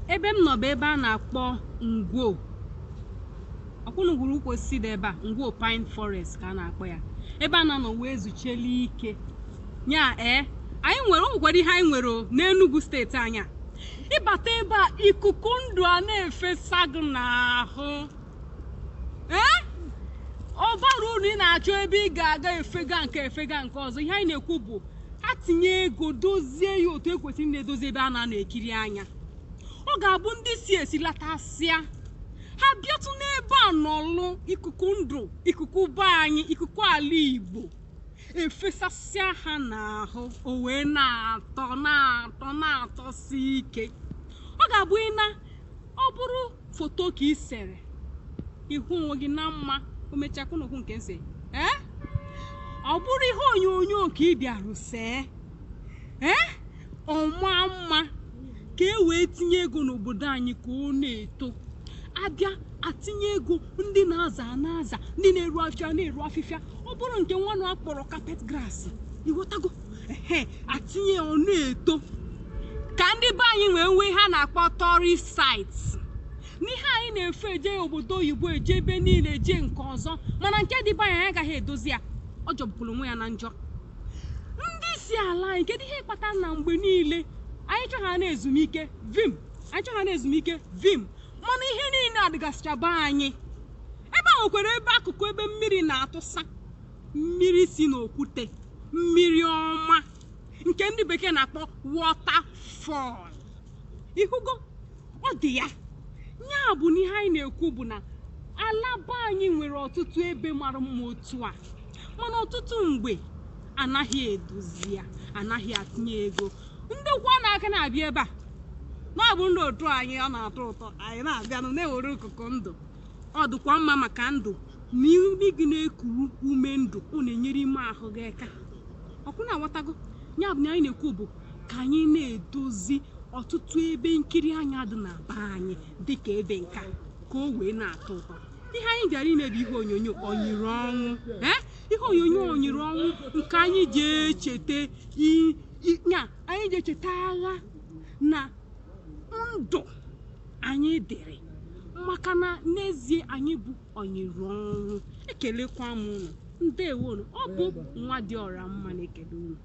ebe m nọ bụ ebe a na-akpọ Ngwo. Ọkwụnụ gwuru ukwu osisi dị ebe a, Ngwo Pine Forest ka a na-akpọ ya. Ebe a na-anọ wee zucheli ike. Nya anyị nwere ụgwọdị ihe anyị nwere n'Enugu steeti anya. Ịbata ebe a, ikuku ndụ a na-efesa gị n'ahụ. Ọ bara uru ị na-achọ ebe ị ga-aga efega nke ọzọ. Ihe anyị na-ekwu bụ ha tinye ego dozie ya otu ekwesịrị na-edozi ebe a na-ekiri anya. Ọ ga-abụ ndị si esi latasịa ha bịatụ n'ebe a nọlụ ikuku ndụ, ikuku be anyị, ikuku ala Igbo efesasịa ha n'ahụ, o wee na-atọsi ike. Ọ ga-abụ ọ bụrụ foto ka ị sere ihu onwe gị na mma, o mechakwa n'okwu nke nsị ọ bụrụ ihe onyonyo ka ị bịarụ see ọma mma ka e wee tinye ego n'obodo anyị ka ọ na-eto. Abịa atinye ego ndị na-aza ndị na-eru afịfịa ọ bụrụ nke nwanụ akpọrọ carpet grass, ighọtago atinye ọ na-eto ka ndị be anyị nwee ha na-akpọ tourist sites. N'ihe anyị na-efe eje obodo oyibo, eje ebe niile, eje nke ọzọ, mana nke dị be anyị agaghị edozi ya. Ọ jọgburu onwe ya na njọ. Ndị isi ala anyị, kedu ihe kpatara na mgbe niile anyị chọrọ ha na-ezumike vim mana ihe niile adịgasịcha be anyị. Ebe ahụ kwere ebe akụkụ ebe mmiri na-atụsa, mmiri si n'okwute, mmiri ọma nke ndị bekee na-akpọ waterfall. Ihugo ọ dị ya. Nya bụ n'ihe anyị na-ekwu bụ na ala be anyị nwere ọtụtụ ebe mara mma otu a, mana ọtụtụ mgbe anaghị edozi ya, anaghị atinye ego. Ndị kwa na-aka na-abịa ebe a na-abụ ndị otu anyị, ọ na-atọ ụtọ, anyị na-abịanụ na-ewere ikuku ndụ. Ọ dịkwa mma maka ndụ na imi gị na-ekuru ume ndụ, ọ na-enyere ime ahụ gị aka. Ọkwụ na-aghọtago? Ya bụ na anyị na-ekwu bụ ka anyị na-edozi ọtụtụ ebe nkiri anya dị na be anyị dịka ebe nka ka o wee na-atọ ụtọ. Ihe anyị bịara ime bụ ihe onyonyo onyiri ọnwụ, ihe onyonyo onyiri ọnwụ nke anyị ji echeta agha na ndụ anyị dịrị, maka na n'ezie anyị bụ onyiri ọnwụ. Ekelekwa m unu, ndewonu. Ọ bụ Nwadịọra Mma na-ekele unu.